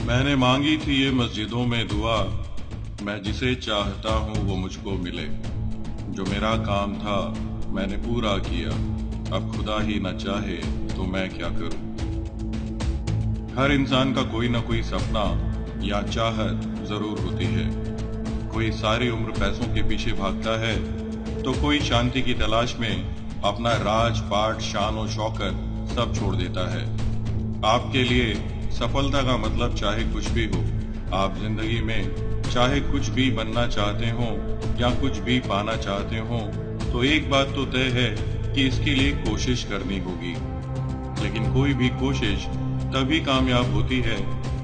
मैंने मांगी थी ये मस्जिदों में दुआ, मैं जिसे चाहता हूँ वो मुझको मिले। जो मेरा काम था मैंने पूरा किया, अब खुदा ही न चाहे तो मैं क्या करूँ। हर इंसान का कोई ना कोई सपना या चाहत जरूर होती है। कोई सारी उम्र पैसों के पीछे भागता है, तो कोई शांति की तलाश में अपना राज पाट शान और शौकत सब छोड़ देता है। आपके लिए सफलता का मतलब चाहे कुछ भी हो, आप जिंदगी में चाहे कुछ भी बनना चाहते हो या कुछ भी पाना चाहते हो, तो एक बात तो तय है कि इसके लिए कोशिश करनी होगी। लेकिन कोई भी कोशिश तभी कामयाब होती है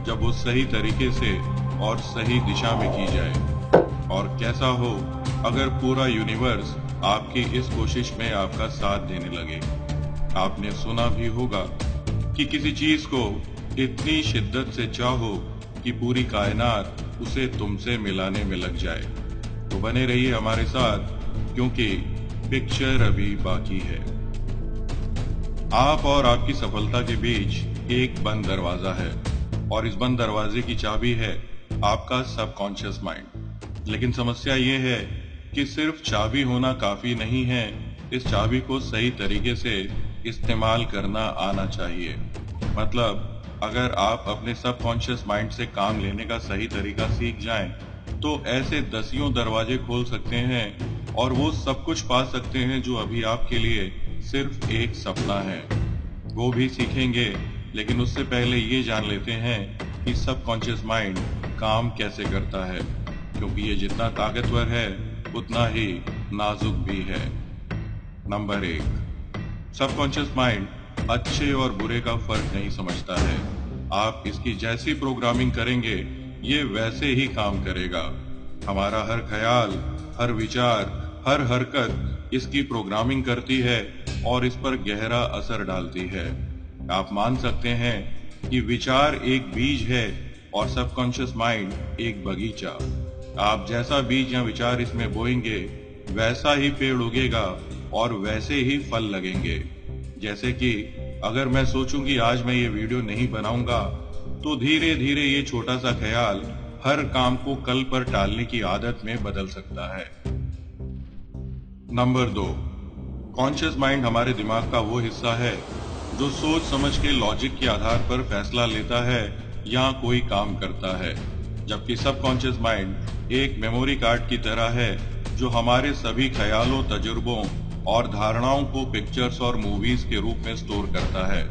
जब वो सही तरीके से और सही दिशा में की जाए। और कैसा हो अगर पूरा यूनिवर्स आपकी इस कोशिश में आपका साथ देने लगे। आपने सुना भी होगा कि किसी चीज को इतनी शिद्दत से चाहो कि पूरी कायनात उसे तुमसे मिलाने में लग जाए। तो बने रहिए हमारे साथ, क्योंकि पिक्चर अभी बाकी है। आप और आपकी सफलता के बीच एक बंद दरवाजा है, और इस बंद दरवाजे की चाबी है आपका सबकॉन्शियस माइंड। लेकिन समस्या ये है कि सिर्फ चाबी होना काफी नहीं है, इस चाबी को सही तरीके से इस्तेमाल करना आना चाहिए। मतलब अगर आप अपने सबकॉन्शियस माइंड से काम लेने का सही तरीका सीख जाएं, तो ऐसे दसियों दरवाजे खोल सकते हैं और वो सब कुछ पा सकते हैं जो अभी आपके लिए सिर्फ एक सपना है। वो भी सीखेंगे, लेकिन उससे पहले ये जान लेते हैं कि सबकॉन्शियस माइंड काम कैसे करता है, क्योंकि ये जितना ताकतवर है उतना ही नाजुक भी है। नंबर 1, सबकॉन्शियस माइंड अच्छे और बुरे का फर्क नहीं समझता है। आप इसकी जैसी प्रोग्रामिंग करेंगे ये वैसे ही काम करेगा। हमारा हर ख्याल, हर विचार, हर हरकत इसकी प्रोग्रामिंग करती है और इस पर गहरा असर डालती है। आप मान सकते हैं कि विचार एक बीज है और सबकॉन्शियस माइंड एक बगीचा। आप जैसा बीज या विचार इसमें बोएंगे वैसा ही पेड़ उगेगा और वैसे ही फल लगेंगे। जैसे कि अगर मैं सोचूं कि आज मैं ये वीडियो नहीं बनाऊंगा, तो धीरे धीरे ये छोटा सा ख्याल हर काम को कल पर टालने की आदत में बदल सकता है। नंबर 2, कॉन्शियस माइंड हमारे दिमाग का वो हिस्सा है जो सोच समझ के लॉजिक के आधार पर फैसला लेता है या कोई काम करता है, जबकि सबकॉन्शियस माइंड एक मेमोरी कार्ड की तरह है जो हमारे सभी ख्यालों, तजुर्बों और धारणाओं को पिक्चर्स और मूवीज के रूप में स्टोर करता है।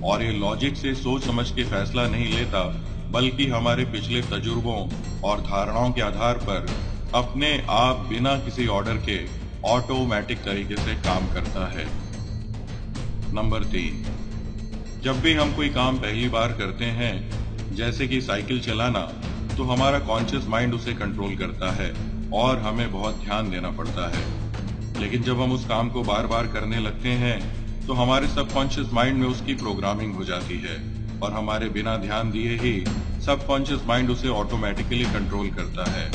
और ये लॉजिक से सोच समझ के फैसला नहीं लेता, बल्कि हमारे पिछले तजुर्बों और धारणाओं के आधार पर अपने आप बिना किसी ऑर्डर के ऑटोमेटिक तरीके से काम करता है। नंबर 3, जब भी हम कोई काम पहली बार करते हैं, जैसे कि साइकिल चलाना, तो हमारा कॉन्शियस माइंड उसे कंट्रोल करता है और हमें बहुत ध्यान देना पड़ता है। लेकिन जब हम उस काम को बार बार करने लगते हैं, तो हमारे सबकॉन्शियस माइंड में उसकी प्रोग्रामिंग हो जाती है और हमारे बिना ध्यान दिए ही सबकॉन्शियस माइंड उसे ऑटोमेटिकली कंट्रोल करता है।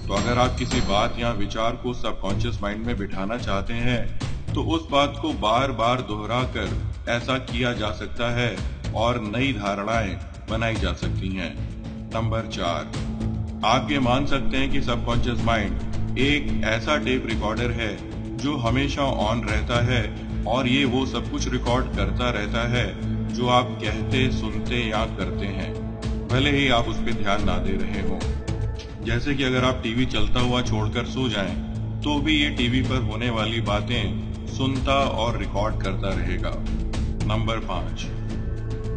तो अगर आप किसी बात या विचार को सबकॉन्शियस माइंड में बिठाना चाहते हैं, तो उस बात को बार बार दोहरा कर ऐसा किया जा सकता है और नई धारणाएं बनाई जा सकती हैं। नंबर 4, आप ये मान सकते हैं कि सबकॉन्शियस माइंड एक ऐसा टेप रिकॉर्डर है जो हमेशा ऑन रहता है और ये वो सब कुछ रिकॉर्ड करता रहता है जो आप कहते, सुनते या करते हैं, भले ही आप उस पर ध्यान ना दे रहे हो। जैसे कि अगर आप टीवी चलता हुआ छोड़कर सो जाएं, तो भी ये टीवी पर होने वाली बातें सुनता और रिकॉर्ड करता रहेगा। नंबर 5,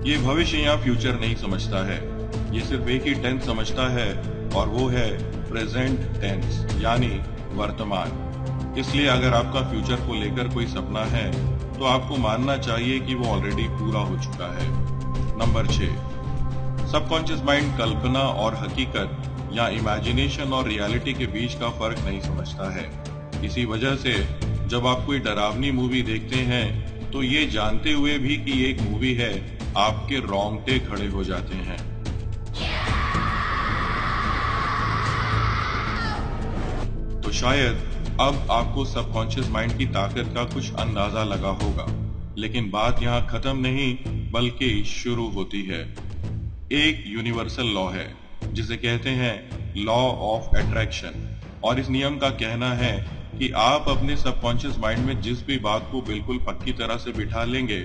ये भविष्य या फ्यूचर नहीं समझता है, ये सिर्फ एक ही टेंस समझता है और वो है प्रेजेंट टेंस, यानी वर्तमान। इसलिए अगर आपका फ्यूचर को लेकर कोई सपना है, तो आपको मानना चाहिए कि वो ऑलरेडी पूरा हो चुका है। नंबर 6, सबकॉन्शियस माइंड कल्पना और हकीकत या इमेजिनेशन और रियलिटी के बीच का फर्क नहीं समझता है। इसी वजह से जब आप कोई डरावनी मूवी देखते हैं, तो ये जानते हुए भी कि ये एक मूवी है, आपके रोंगटे खड़े हो जाते हैं। तो शायद अब आपको सबकॉन्शियस माइंड की ताकत का कुछ अंदाजा लगा होगा, लेकिन बात यहाँ खत्म नहीं बल्कि शुरू होती है। एक यूनिवर्सल लॉ है जिसे कहते हैं लॉ ऑफ अट्रैक्शन। और इस नियम का कहना है कि आप अपने सबकॉन्शियस माइंड में जिस भी बात को बिल्कुल पक्की तरह से बिठा लेंगे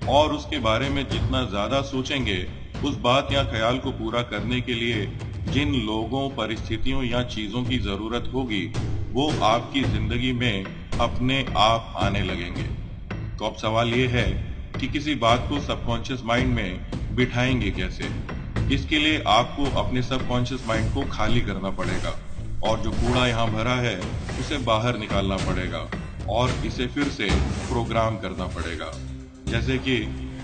और उसके बारे में जितना ज्यादा सोचेंगे, उस बात या ख्याल को पूरा करने के लिए जिन लोगों, परिस्थितियों या चीजों की जरूरत होगी, वो आपकी जिंदगी में अपने आप आने लगेंगे। तो अब सवाल ये है कि किसी बात को सबकॉन्शियस माइंड में बिठाएंगे कैसे? इसके लिए आपको अपने सबकॉन्शियस माइंड को खाली करना पड़ेगा और जो कूड़ा यहाँ भरा है उसे बाहर निकालना पड़ेगा और इसे फिर से प्रोग्राम करना पड़ेगा। जैसे कि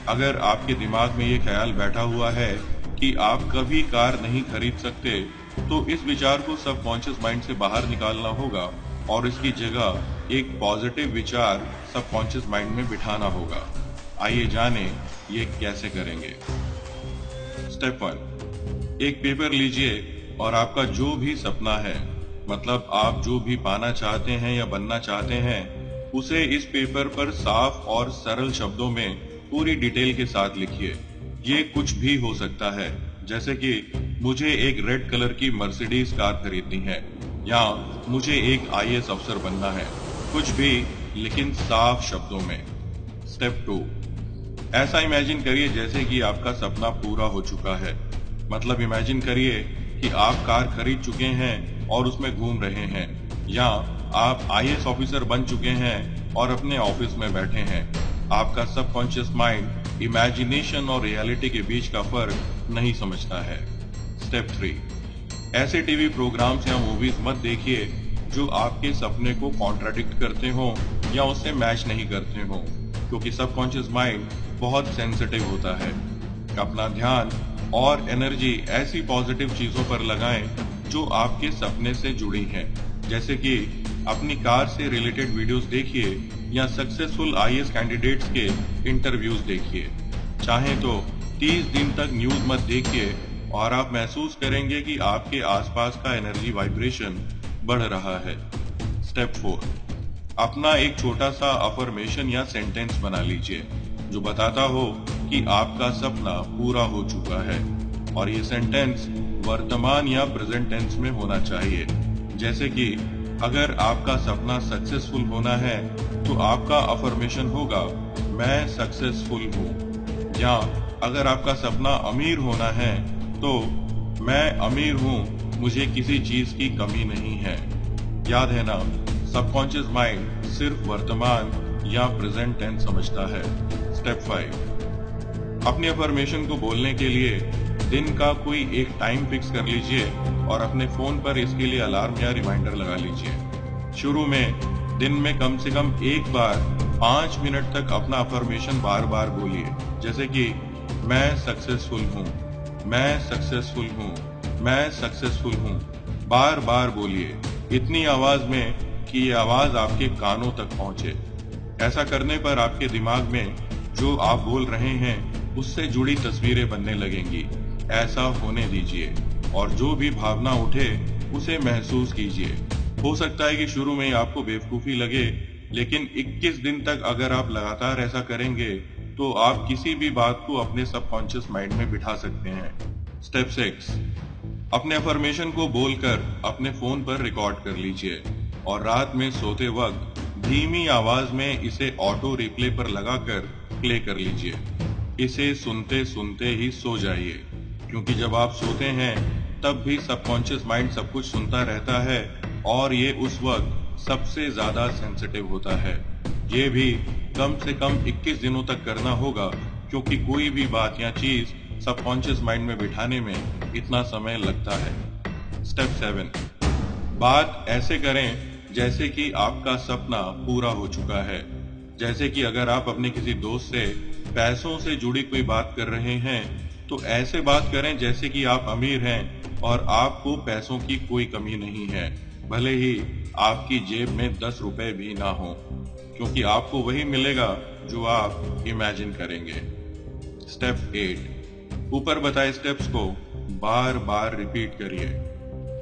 अगर आपके दिमाग में ये ख्याल बैठा हुआ है कि आप कभी कार नहीं खरीद सकते, तो इस विचार को सबकॉन्शियस माइंड से बाहर निकालना होगा और इसकी जगह एक पॉजिटिव विचार सबकॉन्शियस माइंड में बिठाना होगा। आइए जानें ये कैसे करेंगे। स्टेप 1, एक पेपर लीजिए और आपका जो भी सपना है, मतलब आप जो भी पाना चाहते हैं या बनना चाहते हैं, उसे इस पेपर पर साफ और सरल शब्दों में पूरी डिटेल के साथ लिखिए। ये कुछ भी हो सकता है, जैसे कि मुझे एक रेड कलर की मर्सिडीज कार खरीदनी है या मुझे एक आईएएस अफसर बनना है। कुछ भी, लेकिन साफ शब्दों में। स्टेप 2, ऐसा इमेजिन करिए जैसे कि आपका सपना पूरा हो चुका है। मतलब इमेजिन करिए कि आप कार खरीद चुके हैं और उसमें घूम रहे हैं, या आप आईएएस ऑफिसर बन चुके हैं और अपने ऑफिस में बैठे हैं। आपका सबकॉन्शियस माइंड इमेजिनेशन और रियलिटी के बीच का फर्क नहीं समझता है। स्टेप 3, ऐसे टीवी प्रोग्राम्स या मूवीज मत देखिए जो आपके सपने को कॉन्ट्राडिक्ट करते हो या उससे मैच नहीं करते हो, क्योंकि सबकॉन्शियस माइंड बहुत सेंसिटिव होता है। अपना ध्यान और एनर्जी ऐसी पॉजिटिव चीजों पर लगाएं जो आपके सपने से जुड़ी हैं। जैसे कि अपनी कार से रिलेटेड वीडियोस देखिए या सक्सेसफुल आईएएस कैंडिडेट्स के इंटरव्यूज देखिए। चाहे तो 30 दिन तक न्यूज मत देखिए और आप महसूस करेंगे कि आपके आसपास का एनर्जी वाइब्रेशन बढ़ रहा है। स्टेप 4, अपना एक छोटा सा अफर्मेशन या सेंटेंस बना लीजिए जो बताता हो कि आपका सपना पूरा हो चुका है, और ये सेंटेंस वर्तमान या प्रेजेंट टेंस में होना चाहिए। जैसे कि अगर आपका सपना सक्सेसफुल होना है तो आपका अफर्मेशन होगा, मैं सक्सेसफुल हूँ। या अगर आपका सपना अमीर होना है तो मैं अमीर हूँ, मुझे किसी चीज की कमी नहीं है। याद है ना, सबकॉन्शियस माइंड सिर्फ वर्तमान या प्रेजेंट टेंस समझता है। स्टेप 5, अपने अफर्मेशन को बोलने के लिए दिन का कोई एक टाइम फिक्स कर लीजिए और अपने फोन पर इसके लिए अलार्म या रिमाइंडर लगा लीजिए। शुरू में दिन में कम से कम एक बार 5 मिनट तक अपना अफर्मेशन बार बार बोलिए। जैसे कि मैं सक्सेसफुल हूँ, मैं सक्सेसफुल हूँ, मैं सक्सेसफुल हूँ। बार बार बोलिए, इतनी आवाज में कि ये आवाज आपके कानों तक पहुंचे। ऐसा करने पर आपके दिमाग में जो आप बोल रहे हैं उससे जुड़ी तस्वीरें बनने लगेंगी। ऐसा होने दीजिए और जो भी भावना उठे उसे महसूस कीजिए। हो सकता है कि शुरू में आपको बेवकूफी लगे, लेकिन 21 दिन तक अगर आप लगातार ऐसा करेंगे तो आप किसी भी बात को अपने सबकॉन्शियस माइंड में बिठा सकते हैं। स्टेप 6, अपने अफर्मेशन को बोलकर अपने फोन पर रिकॉर्ड कर लीजिए और रात में सोते वक्त धीमी आवाज में इसे ऑटो रिप्ले पर लगाकर प्ले कर लीजिए। इसे सुनते सुनते ही सो जाइए, क्योंकि जब आप सोते हैं तब भी सबकॉन्शियस माइंड सब कुछ सुनता रहता है और ये उस वक्त सबसे ज्यादा सेंसिटिव होता है। ये भी कम से कम 21 दिनों तक करना होगा, क्योंकि कोई भी बात या चीज सबकॉन्शियस माइंड में बिठाने में इतना समय लगता है। स्टेप 7, बात ऐसे करें जैसे कि आपका सपना पूरा हो चुका है। जैसे कि अगर आप अपने किसी दोस्त से पैसों से जुड़ी कोई बात कर रहे हैं तो ऐसे बात करें जैसे कि आप अमीर हैं और आपको पैसों की कोई कमी नहीं है, भले ही आपकी जेब में 10 रुपए भी ना हो, क्योंकि आपको वही मिलेगा जो आप इमेजिन करेंगे। स्टेप 8, ऊपर बताए स्टेप्स को बार बार रिपीट करिए।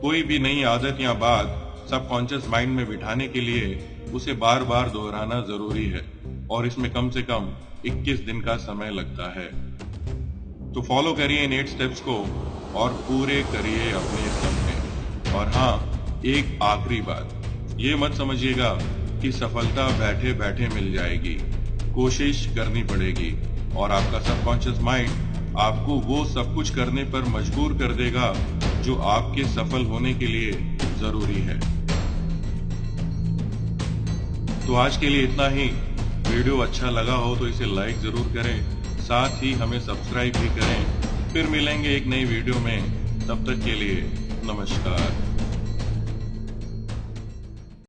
कोई भी नई आदत या बात सबकॉन्शियस माइंड में बिठाने के लिए उसे बार बार दोहराना जरूरी है और इसमें कम से कम 21 दिन का समय लगता है। तो फॉलो करिए इन 8 स्टेप्स को और पूरे करिए अपने सपने। और हाँ, एक आखिरी बात, ये मत समझिएगा कि सफलता बैठे बैठे मिल जाएगी। कोशिश करनी पड़ेगी और आपका सबकॉन्शियस माइंड आपको वो सब कुछ करने पर मजबूर कर देगा जो आपके सफल होने के लिए जरूरी है। तो आज के लिए इतना ही। वीडियो अच्छा लगा हो तो इसे लाइक जरूर करें, साथ ही हमें सब्सक्राइब भी करें। फिर मिलेंगे एक नई वीडियो में, तब तक के लिए नमस्कार।